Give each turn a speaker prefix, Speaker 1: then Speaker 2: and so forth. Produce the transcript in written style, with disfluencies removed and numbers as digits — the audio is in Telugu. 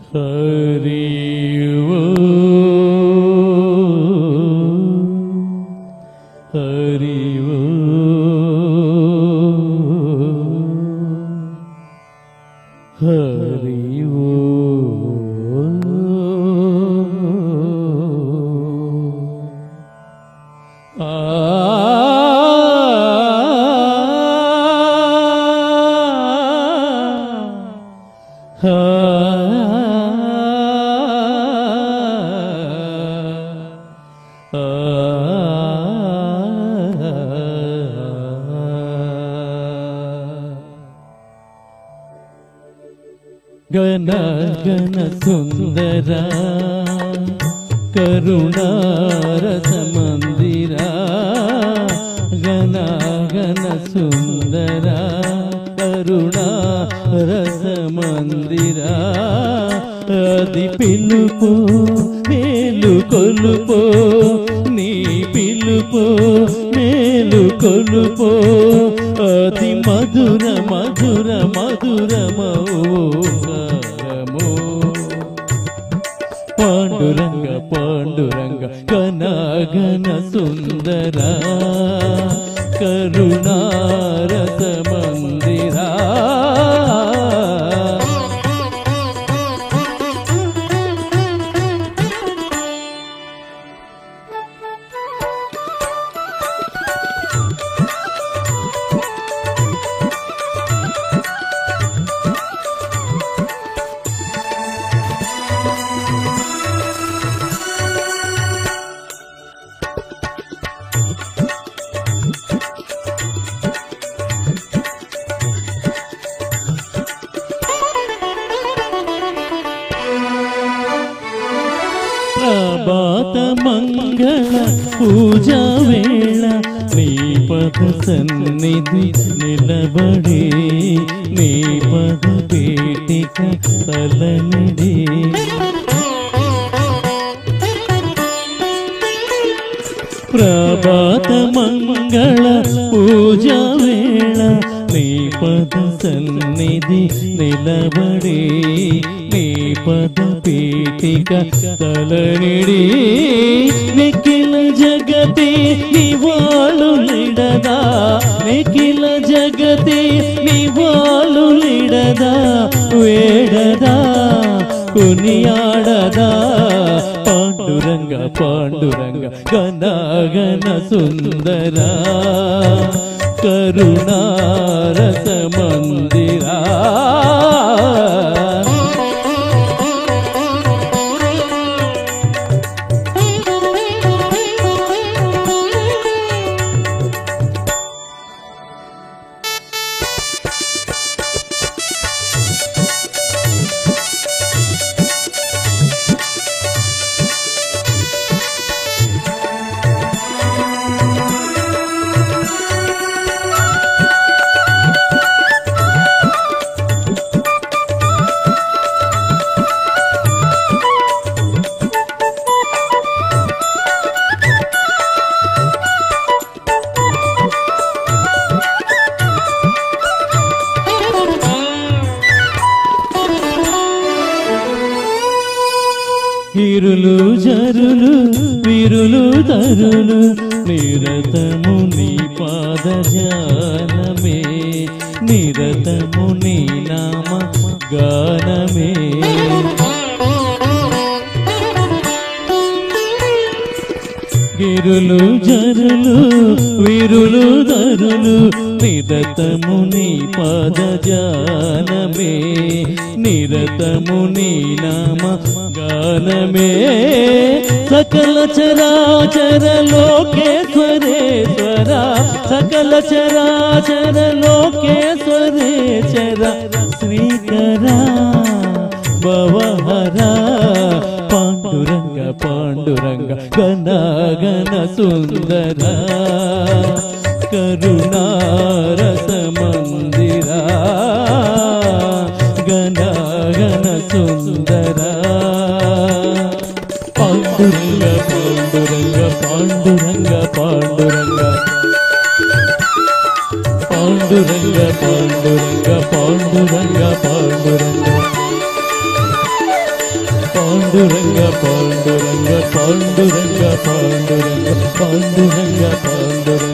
Speaker 1: हरि हरि हरि गण गण सुंदरा करुणारस मंदिरा गण गण सुंदरा करुणारस मंदिरा अदि पिलुपो मेलु कोलुपो नी पिलुपो मेलु कोलुपो अति मधुर मधुर मधुर मौगमो पांडुरंग पांडुरंग गण गण सुंदरा करुणारस मंदिरा प्रभात मंगल पूजा वेళ నీ పద సన్నిధి నిలబడి నీ పద పీఠిక తలనిడి ప్రభాత మంగళ పూజా వేళ నీ పద సన్నిధి నిలబడి నీ పద పీఠిక తలనిడి నిఖిల జగతి నివాళు నిడదా నిఖిల జగతి నివాళు నిడదా వేడదా కొనియాడదా పాండురంగ పాండురంగ గణ గణ సుందరా కరుణారస మందిరా గిరులు జరులు విరులు తరులు నిరతము నీ పాద ధ్యానమే నిరతము నీ నామ గానమే గిరులు జరులు విరులు తరులు నిరతము నీ పాద ధ్యానమే నిరతము నీ నామ గానమే సకల చరాచర లోకేశ్వరేశ్వర సకల చరాచర లోకేశ్వరేశ్వర శ్రీకర భవహర పాండురంగ పాండురంగ గణ గణ సుందర కరుణారస మందిరా గణ గణ సుందర పాండురంగ పాండురంగ పాండురంగ పాండురంగ పాండురంగ పాండురంగ పాండురంగ పాండురంగ పాండురంగ పాండురంగ పాండురంగ పాండురంగ పాండురంగ పాండురంగ